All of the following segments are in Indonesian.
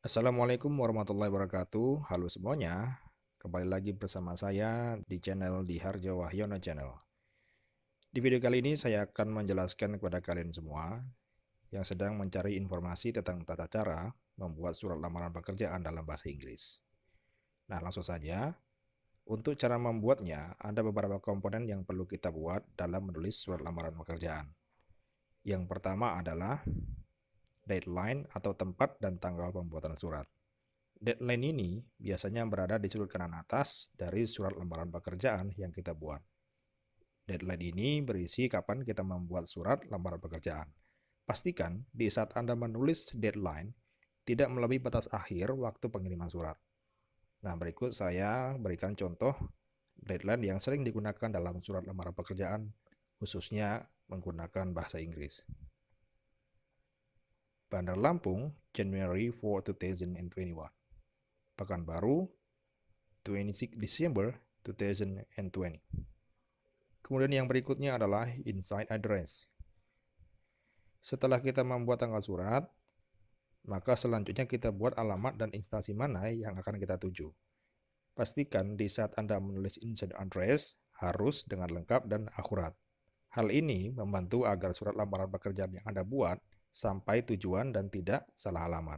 Assalamualaikum warahmatullahi wabarakatuh. Halo semuanya, kembali lagi bersama saya di channel di Harjo Wahyono Channel. Di video kali ini saya akan menjelaskan kepada kalian semua yang sedang mencari informasi tentang tata cara membuat surat lamaran pekerjaan dalam bahasa Inggris. Nah, langsung saja. Untuk cara membuatnya, ada beberapa komponen yang perlu kita buat dalam menulis surat lamaran pekerjaan. Yang pertama adalah deadline atau tempat dan tanggal pembuatan surat. Deadline ini biasanya berada di sudut kanan atas dari surat lamaran pekerjaan yang kita buat. Deadline ini berisi kapan kita membuat surat lamaran pekerjaan. Pastikan di saat Anda menulis deadline, tidak melebihi batas akhir waktu pengiriman surat. Nah, berikut saya berikan contoh deadline yang sering digunakan dalam surat lamaran pekerjaan, khususnya menggunakan bahasa Inggris. Bandar Lampung, January 4, 2021. Pekanbaru, 26 December 2020. Kemudian yang berikutnya adalah inside address. Setelah kita membuat tanggal surat, maka selanjutnya kita buat alamat dan instansi mana yang akan kita tuju. Pastikan di saat Anda menulis inside address harus dengan lengkap dan akurat. Hal ini membantu agar surat lamaran pekerjaan yang Anda buat sampai tujuan dan tidak salah alamat.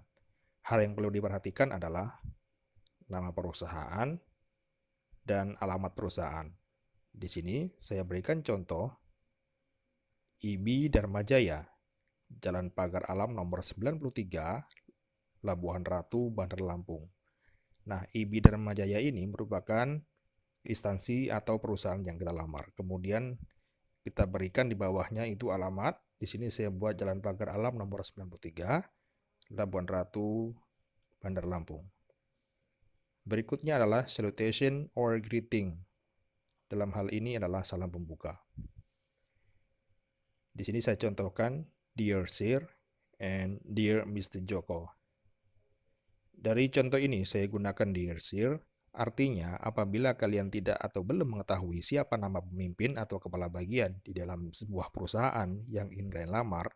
Hal yang perlu diperhatikan adalah nama perusahaan dan alamat perusahaan. Di sini saya berikan contoh IB Dharma Jaya, Jalan Pagar Alam nomor 93, Labuhan Ratu, Bandar Lampung. Nah, IB Dharma Jaya ini merupakan instansi atau perusahaan yang kita lamar. Kemudian kita berikan di bawahnya itu alamat. Di sini saya buat Jalan Pagar Alam nomor 93, Labuhan Ratu, Bandar Lampung. Berikutnya adalah salutation or greeting. Dalam hal ini adalah salam pembuka. Di sini saya contohkan Dear Sir and Dear Mr. Joko. Dari contoh ini saya gunakan Dear Sir, artinya apabila kalian tidak atau belum mengetahui siapa nama pemimpin atau kepala bagian di dalam sebuah perusahaan yang ingin kalian lamar,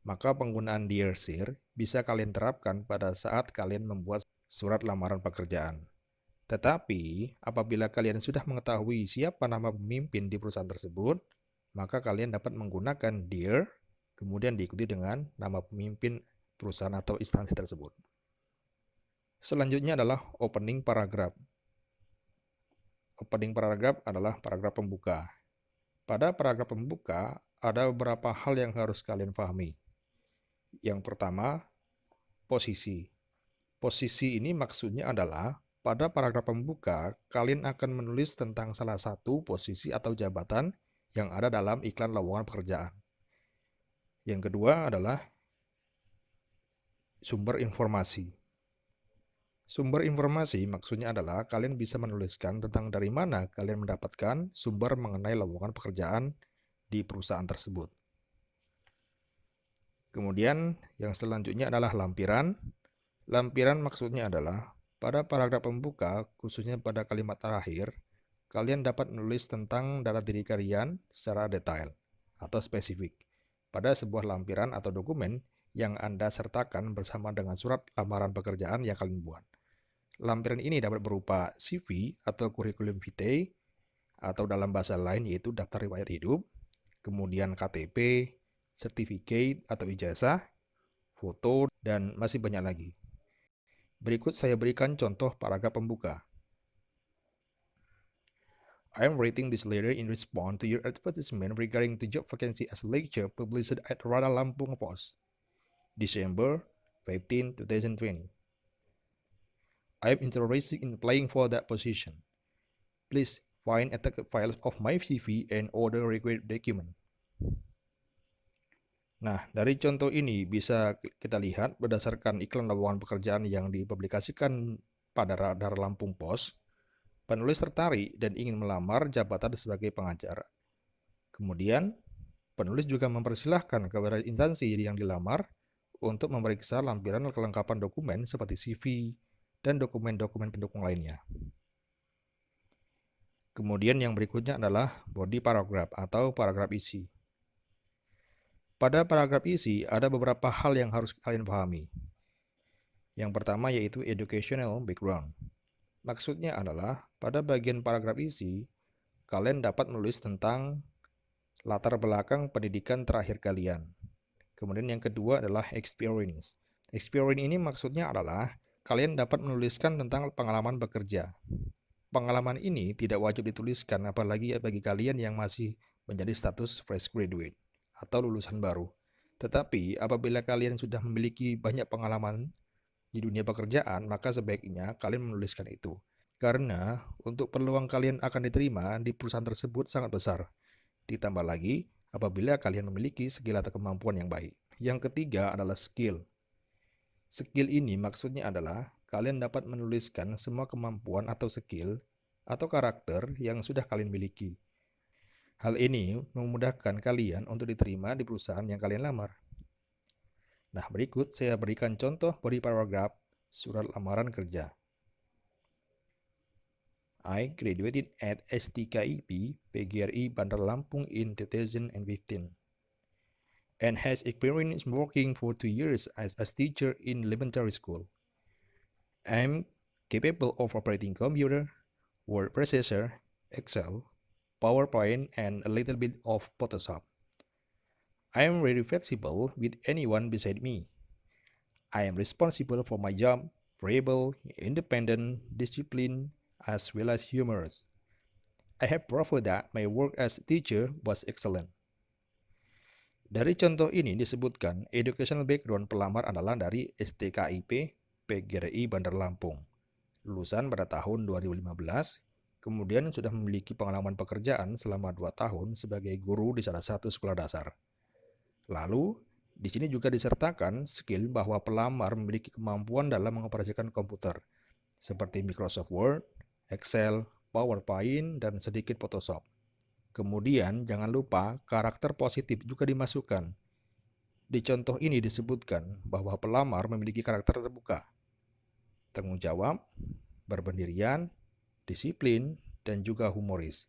maka penggunaan Dear Sir bisa kalian terapkan pada saat kalian membuat surat lamaran pekerjaan. Tetapi, apabila kalian sudah mengetahui siapa nama pemimpin di perusahaan tersebut, maka kalian dapat menggunakan Dear, kemudian diikuti dengan nama pemimpin perusahaan atau instansi tersebut. Selanjutnya adalah opening paragraph. Opening paragraph adalah paragraf pembuka. Pada paragraf pembuka, ada beberapa hal yang harus kalian pahami. Yang pertama, posisi. Posisi ini maksudnya adalah pada paragraf pembuka, kalian akan menulis tentang salah satu posisi atau jabatan yang ada dalam iklan lowongan pekerjaan. Yang kedua adalah sumber informasi. Sumber informasi maksudnya adalah kalian bisa menuliskan tentang dari mana kalian mendapatkan sumber mengenai lowongan pekerjaan di perusahaan tersebut. Kemudian yang selanjutnya adalah lampiran. Lampiran maksudnya adalah pada paragraf pembuka, khususnya pada kalimat terakhir, kalian dapat menulis tentang data diri kalian secara detail atau spesifik pada sebuah lampiran atau dokumen yang Anda sertakan bersama dengan surat lamaran pekerjaan yang kalian buat. Lampiran ini dapat berupa CV atau curriculum vitae, atau dalam bahasa lain yaitu daftar riwayat hidup, kemudian KTP, sertifikat atau ijazah, foto, dan masih banyak lagi. Berikut saya berikan contoh paragraf pembuka. I am writing this letter in response to your advertisement regarding the job vacancy as lecturer published at Radha Lampung Post, December 15, 2020. I am interested in applying for that position. Please find attached files of my CV and other required document. Nah, dari contoh ini bisa kita lihat berdasarkan iklan lowongan pekerjaan yang dipublikasikan pada Radar Lampung Pos, penulis tertarik dan ingin melamar jabatan sebagai pengajar. Kemudian, penulis juga mempersilahkan kepada instansi yang dilamar untuk memeriksa lampiran kelengkapan dokumen seperti CV dan dokumen-dokumen pendukung lainnya. Kemudian yang berikutnya adalah body paragraph atau paragraf isi. Pada paragraf isi ada beberapa hal yang harus kalian pahami. Yang pertama yaitu educational background. Maksudnya adalah pada bagian paragraf isi, kalian dapat menulis tentang latar belakang pendidikan terakhir kalian. Kemudian yang kedua adalah experience. Experience ini maksudnya adalah kalian dapat menuliskan tentang pengalaman bekerja. Pengalaman ini tidak wajib dituliskan apalagi bagi kalian yang masih menjadi status fresh graduate atau lulusan baru. Tetapi apabila kalian sudah memiliki banyak pengalaman di dunia pekerjaan, maka sebaiknya kalian menuliskan itu. Karena untuk peluang kalian akan diterima di perusahaan tersebut sangat besar. Ditambah lagi apabila kalian memiliki skill atau kemampuan yang baik. Yang ketiga adalah skill. Skill ini maksudnya adalah kalian dapat menuliskan semua kemampuan atau skill atau karakter yang sudah kalian miliki. Hal ini memudahkan kalian untuk diterima di perusahaan yang kalian lamar. Nah, berikut saya berikan contoh body paragraph surat lamaran kerja. I graduated at STKIP PGRI Bandar Lampung in 2015 and has experience working for 2 years as a teacher in elementary school. I'm capable of operating computer, word processor, Excel, PowerPoint, and a little bit of Photoshop. I am very flexible with anyone beside me. I am responsible for my job, variable, independent, disciplined, as well as humorous. I have proved that my work as a teacher was excellent. Dari contoh ini disebutkan educational background pelamar adalah dari STKIP PGRI Bandar Lampung. Lulusan pada tahun 2015, kemudian sudah memiliki pengalaman pekerjaan selama 2 tahun sebagai guru di salah satu sekolah dasar. Lalu, di sini juga disertakan skill bahwa pelamar memiliki kemampuan dalam mengoperasikan komputer, seperti Microsoft Word, Excel, PowerPoint, dan sedikit Photoshop. Kemudian, jangan lupa karakter positif juga dimasukkan. Di contoh ini disebutkan bahwa pelamar memiliki karakter terbuka, tanggung jawab, berpendirian, disiplin, dan juga humoris.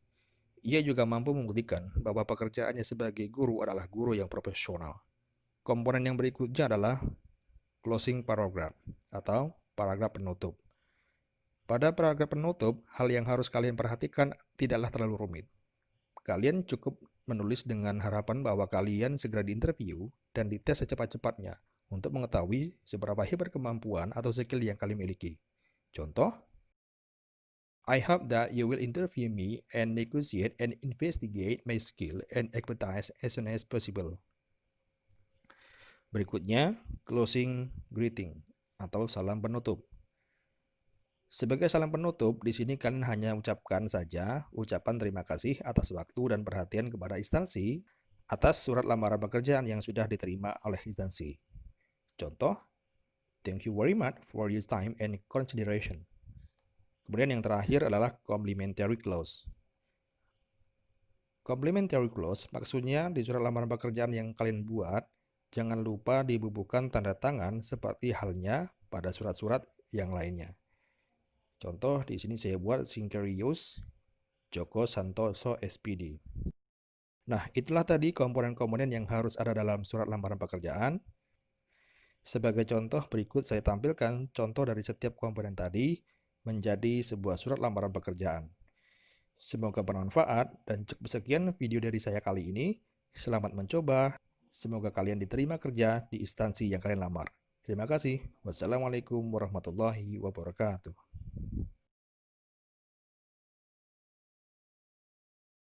Ia juga mampu membuktikan bahwa pekerjaannya sebagai guru adalah guru yang profesional. Komponen yang berikutnya adalah closing paragraph atau paragraf penutup. Pada paragraf penutup, hal yang harus kalian perhatikan tidaklah terlalu rumit. Kalian cukup menulis dengan harapan bahwa kalian segera diinterview dan dites secepat-cepatnya untuk mengetahui seberapa hebat kemampuan atau skill yang kalian miliki. Contoh, I hope that you will interview me and negotiate and investigate my skill and expertise as soon as possible. Berikutnya, closing greeting atau salam penutup. Sebagai salam penutup, di sini kalian hanya ucapkan saja ucapan terima kasih atas waktu dan perhatian kepada instansi atas surat lamaran pekerjaan yang sudah diterima oleh instansi. Contoh, thank you very much for your time and consideration. Kemudian yang terakhir adalah complimentary clause. Complimentary clause maksudnya di surat lamaran pekerjaan yang kalian buat, jangan lupa dibubuhkan tanda tangan seperti halnya pada surat-surat yang lainnya. Contoh di sini saya buat Sinkerius Joko Santoso SPD. Nah, itulah tadi komponen-komponen yang harus ada dalam surat lamaran pekerjaan. Sebagai contoh berikut saya tampilkan contoh dari setiap komponen tadi menjadi sebuah surat lamaran pekerjaan. Semoga bermanfaat dan cukup sekian video dari saya kali ini. Selamat mencoba. Semoga kalian diterima kerja di instansi yang kalian lamar. Terima kasih. Wassalamualaikum warahmatullahi wabarakatuh.